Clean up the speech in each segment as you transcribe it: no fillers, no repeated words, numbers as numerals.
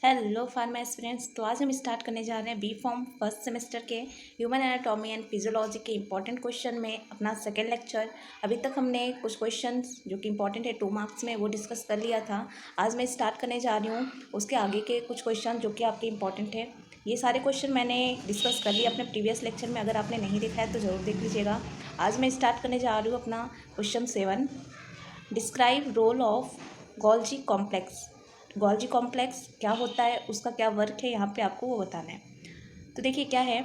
Hello pharma aspirants. तो आज हम स्टार्ट करने जा रहे हैं बी फॉर्म फर्स्ट सेमेस्टर के ह्यूमन एनाटॉमी एंड फिजियोलॉजी के इंपॉर्टेंट क्वेश्चन में अपना सेकेंड लेक्चर। अभी तक हमने कुछ क्वेश्चंस जो कि इंपॉर्टेंट है 2 मार्क्स में वो डिस्कस कर लिया था। आज मैं स्टार्ट करने जा रही हूँ उसके आगे के कुछ क्वेश्चन जो कि आपके इंपॉर्टेंट है। ये सारे क्वेश्चन मैंने डिस्कस कर लिए अपने प्रीवियस लेक्चर में, अगर आपने नहीं देखा है तो ज़रूर देख लीजिएगा। आज मैं स्टार्ट करने जा रही हूँ अपना question 7। Describe role of Golgi complex. Golgi complex क्या होता है, उसका क्या वर्क है, यहाँ पे आपको वो बताना है। तो देखिए क्या है,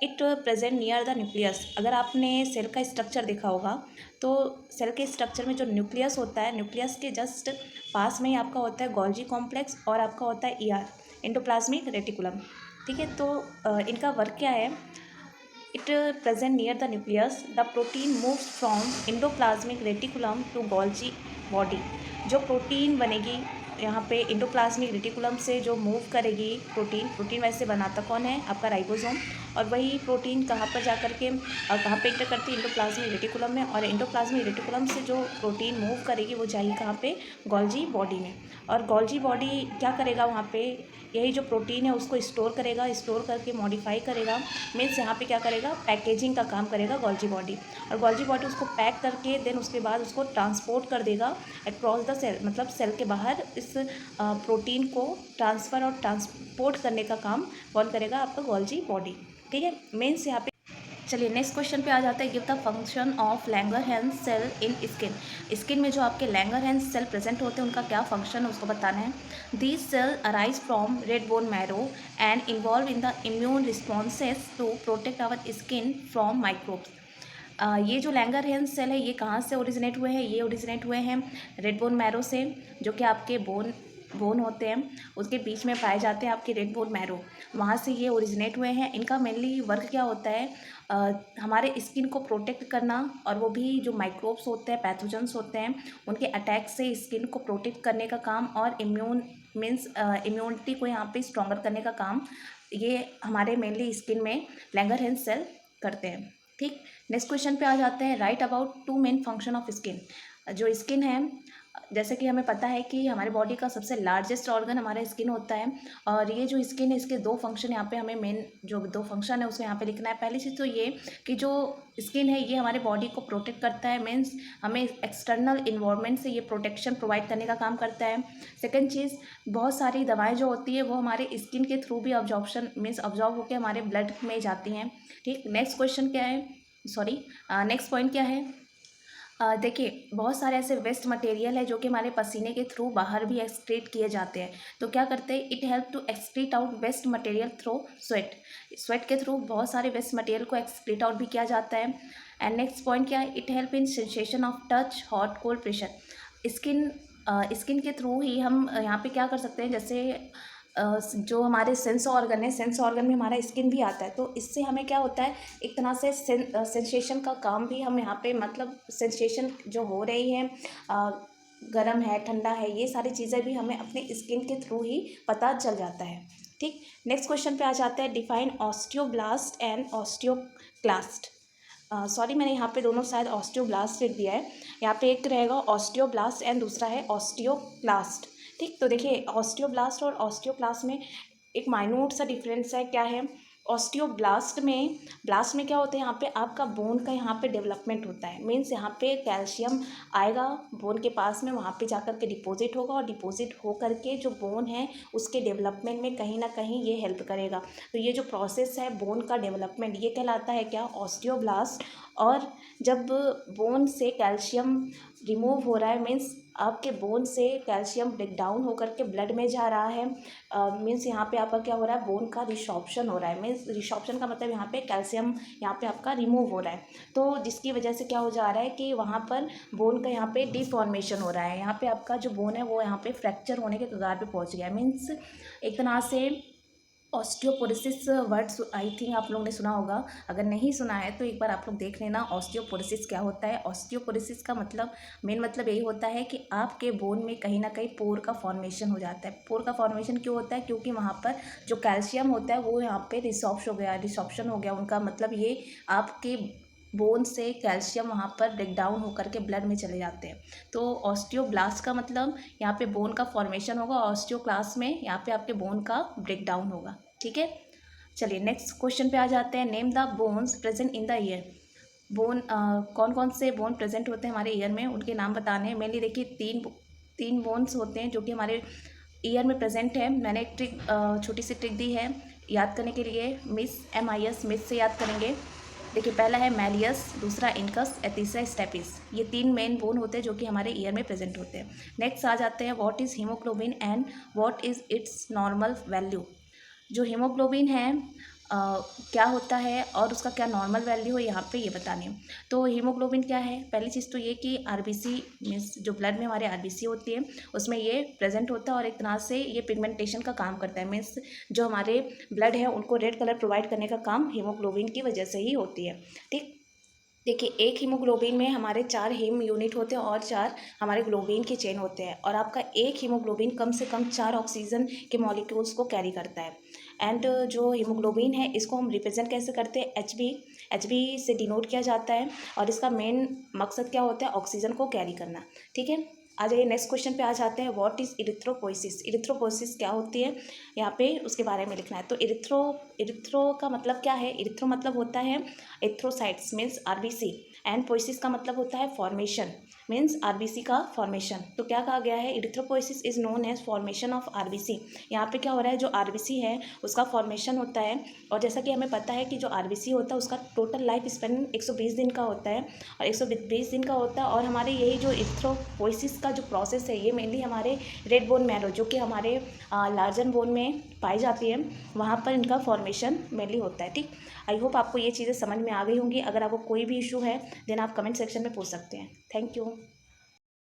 it present near the nucleus. अगर आपने सेल का स्ट्रक्चर देखा होगा तो सेल के स्ट्रक्चर में जो न्यूक्लियस होता है, न्यूक्लियस के जस्ट पास में ही आपका होता है गोल्जी कॉम्प्लेक्स और आपका होता है ER, एंडोप्लाज्मिक रेटिकुलम। ठीक है, तो इनका वर्क क्या है। It present near the nucleus. The protein moves from endoplasmic reticulum to Golgi body. जो प्रोटीन बनेगी यहाँ पे एंडोप्लाज्मिक रेटिकुलम से जो मूव करेगी प्रोटीन वैसे बनाता कौन है, आपका राइबोसोम। और वही प्रोटीन कहाँ पर जा कर के कहाँ पे इंटर करती है, एंडोप्लाज्मिक रेटिकुलम में। और एंडोप्लाज्मिक रेटिकुलम से जो प्रोटीन मूव करेगी वो जाएगी कहाँ पे, गोल्जी बॉडी में। और गोल्जी बॉडी क्या करेगा वहाँ पे, यही जो प्रोटीन है उसको स्टोर करेगा, स्टोर करके मॉडिफाई करेगा। मीन्स यहाँ पे क्या करेगा, पैकेजिंग का काम करेगा गोल्जी बॉडी। और गोल्जी बॉडी उसको पैक करके देन उसके बाद उसको ट्रांसपोर्ट कर देगा अक्रॉस द सेल, मतलब सेल के बाहर इस प्रोटीन को ट्रांसफ़र और ट्रांसपोर्ट करने का काम कौन करेगा, आपका गोल्जी बॉडी। ठीक है, मीन्स यहाँ पे चलिए नेक्स्ट क्वेश्चन पे आ जाता है। Give the function of Langerhans cell in skin. Skin में जो आपके लैंगरहैंस सेल प्रेजेंट होते हैं उनका क्या फंक्शन है उसको बताना है। These cell arise from red bone marrow and involve in the immune responses to protect our skin from microbes. ये जो लैंगरहैंस सेल है ये कहाँ से ओरिजिनेट हुए हैं, ये ओरिजिनेट हुए हैं रेड बोन मैरो से, जो कि आपके बोन होते हैं उसके बीच में पाए जाते हैं आपके रेड बोन मैरो, वहाँ से ये ओरिजिनेट हुए हैं। इनका मेनली वर्क क्या होता है, हमारे स्किन को प्रोटेक्ट करना, और वो भी जो माइक्रोब्स होते हैं, पैथोजेंस होते हैं, उनके अटैक से स्किन को प्रोटेक्ट करने का काम, और इम्यूनिटी को यहाँ पे स्ट्रॉन्गर करने का काम ये हमारे मेनली स्किन में लैंगरहैंस सेल करते हैं। ठीक, नेक्स्ट क्वेश्चन पे आ जाते हैं। Right about 2 main function of skin. जो स्किन है, जैसे कि हमें पता है कि हमारे बॉडी का सबसे लार्जेस्ट ऑर्गन हमारा स्किन होता है, और ये जो स्किन है इसके 2 फंक्शन यहाँ पे हमें मेन जो 2 फंक्शन है उसको यहाँ पे लिखना है। पहली चीज़ तो ये कि जो स्किन है ये हमारे बॉडी को प्रोटेक्ट करता है, मीन्स हमें एक्सटर्नल इन्वायरमेंट से ये प्रोटेक्शन प्रोवाइड करने का काम करता है। सेकेंड चीज़, बहुत सारी दवाएँ जो होती है वो हमारे स्किन के थ्रू भी ऑब्जॉर्प्शन मीन्स ऑब्जॉर्व होकर हमारे ब्लड में जाती हैं। ठीक, नेक्स्ट क्वेश्चन क्या है, नेक्स्ट पॉइंट क्या है। देखिए बहुत सारे ऐसे वेस्ट मटेरियल है जो कि हमारे पसीने के थ्रू बाहर भी एक्सक्रीट किए जाते हैं। तो क्या करते हैं, it help to excrete out waste material through sweat के थ्रू बहुत सारे वेस्ट मटेरियल को एक्सक्रीट आउट भी किया जाता है। एंड नेक्स्ट पॉइंट क्या है, it help in sensation of touch, hot, cold, pressure. Skin के थ्रू ही हम यहाँ पे क्या कर सकते हैं, जैसे जो हमारे सेंस ऑर्गन है, सेंस ऑर्गन में हमारा स्किन भी आता है, तो इससे हमें क्या होता है, एक तरह से सेंसेशन का काम भी हम यहाँ पे, मतलब सेंसेशन जो हो रही है, गर्म है, ठंडा है, ये सारी चीज़ें भी हमें अपने स्किन के थ्रू ही पता चल जाता है। ठीक, नेक्स्ट क्वेश्चन पे आ जाते हैं। Define osteoblast and osteoclast. Sorry, मैंने यहाँ पे दोनों शायद ऑस्टियोब्लास्ट लिख दिया है, यहाँ पे एक रहेगा ऑस्टियोब्लास्ट एंड दूसरा है ऑस्टियोक्लास्ट। ठीक, तो देखिए ऑस्टियोब्लास्ट और ऑस्टियोक्लास्ट में एक माइन्यूट सा डिफरेंस है। क्या है, ब्लास्ट में क्या होता है, यहाँ पे आपका बोन का यहाँ पे डेवलपमेंट होता है, मीन्स यहाँ पे कैल्शियम आएगा बोन के पास में, वहाँ पे जाकर के डिपॉजिट होगा, और डिपॉजिट हो करके जो बोन है उसके डेवलपमेंट में कहीं ना कहीं ये हेल्प करेगा। तो ये जो प्रोसेस है बोन का डेवलपमेंट, ये कहलाता है क्या, ऑस्टियोब्लास्ट। और जब बोन से कैल्शियम रिमूव हो रहा है, मीन्स आपके बोन से कैल्शियम ब्रेक डाउन होकर के ब्लड में जा रहा है, मीन्स यहाँ पे आपका क्या हो रहा है, बोन का रिसॉर्प्शन हो रहा है। मीन्स रिसॉर्प्शन का मतलब यहाँ पे कैल्शियम यहाँ पे आपका रिमूव हो रहा है, तो जिसकी वजह से क्या हो जा रहा है कि वहाँ पर बोन का यहाँ पे डिफॉर्मेशन हो रहा है, यहाँ पे आपका जो बोन है वो यहाँ पे फ्रैक्चर होने के कगार पे पहुँच गया है। मीन्स एक तरह से ऑस्टियोपोरोसिस वर्ड्स आई थिंक आप लोगों ने सुना होगा, अगर नहीं सुना है तो एक बार आप लोग देख लेना ऑस्टियोपोरोसिस क्या होता है। ऑस्टियोपोरोसिस का मतलब, मेन मतलब यही होता है कि आपके बोन में कहीं ना कहीं पोर का फॉर्मेशन हो जाता है। पोर का फॉर्मेशन क्यों होता है, क्योंकि वहाँ पर जो कैल्शियम होता है वो यहाँ पे रिसॉर्प्शन हो गया, उनका मतलब ये आपके बोन से कैल्शियम वहाँ पर ब्रेक डाउन होकर के ब्लड में चले जाते हैं। तो ऑस्टियोब्लास्ट का मतलब यहाँ पे बोन का फॉर्मेशन होगा, ऑस्टियोक्लास्ट में यहाँ पे आपके बोन का ब्रेक डाउन होगा। ठीक है, चलिए नेक्स्ट क्वेश्चन पे आ जाते हैं। Name the bones present in the year. Bone कौन कौन से बोन प्रेजेंट होते हैं हमारे ईयर में, उनके नाम बताने हैं। मेनली देखिए तीन बोन्स होते हैं जो कि हमारे ईयर में प्रेजेंट है। मैंने एक ट्रिक छोटी सी ट्रिक दी है याद करने के लिए, MIS मिस से याद करेंगे। देखिए पहला है मैलियस, दूसरा इनकस, तीसरा स्टेपिस। ये 3 मेन बोन होते हैं जो कि हमारे ईयर में प्रेजेंट होते हैं। नेक्स्ट आ जाते हैं what is haemoglobin and what is it's normal value. जो हीमोग्लोबिन है क्या होता है और उसका क्या नॉर्मल वैल्यू है, यहाँ पे ये बताने हैं। तो हीमोग्लोबिन क्या है, पहली चीज़ तो ये कि आरबीसी मीन्स जो ब्लड में हमारे आरबीसी होती है उसमें ये प्रेजेंट होता है और एक तरह से ये पिगमेंटेशन का काम करता है। मीन्स जो हमारे ब्लड है उनको रेड कलर प्रोवाइड करने का काम हीमोग्लोबिन की वजह से ही होती है। ठीक, देखिए एक हीमोग्लोबिन में हमारे 4 हीम यूनिट होते हैं और 4 हमारे ग्लोबिन के चेन होते हैं, और आपका एक हीमोग्लोबिन कम से कम 4 ऑक्सीजन के मॉलिक्यूल्स को कैरी करता है। एंड जो हीमोग्लोबिन है इसको हम रिप्रेजेंट कैसे करते हैं, एच बी से डिनोट किया जाता है, और इसका मेन मकसद क्या होता है, ऑक्सीजन को कैरी करना। ठीक है, आ जाइए नेक्स्ट क्वेश्चन पे आ जाते हैं। What is erythropoiesis. इरिथ्रोपोइसिस क्या होती है, यहाँ पे उसके बारे में लिखना है। तो इरिथ्रो का मतलब क्या है, इरिथ्रो मतलब होता है एथ्रोसाइट्स मीन्स आरबीसी, एंड पोइसिस का मतलब होता है फॉर्मेशन मीन्स आरबीसी का फॉर्मेशन। तो क्या कहा गया है, erythropoiesis is known as formation of RBC. यहाँ पे क्या हो रहा है, जो आरबीसी है उसका फॉर्मेशन होता है। और जैसा कि हमें पता है कि जो आरबीसी होता है उसका टोटल लाइफ स्पेन 120 दिन का होता है, और 120 दिन का होता है। और हमारे यही जो इरिथ्रोपोइसिस का जो प्रोसेस है ये मेनली हमारे रेड बोन मैरो जो कि हमारे लार्जर बोन में पाई जाती है, वहाँ पर इनका फॉर्मेशन मेनली होता है। ठीक, आई होप आपको ये चीज़ें समझ में आ गई होंगी। अगर आपको कोई भी इशू है देन आप कमेंट सेक्शन में पूछ सकते हैं। Thank you.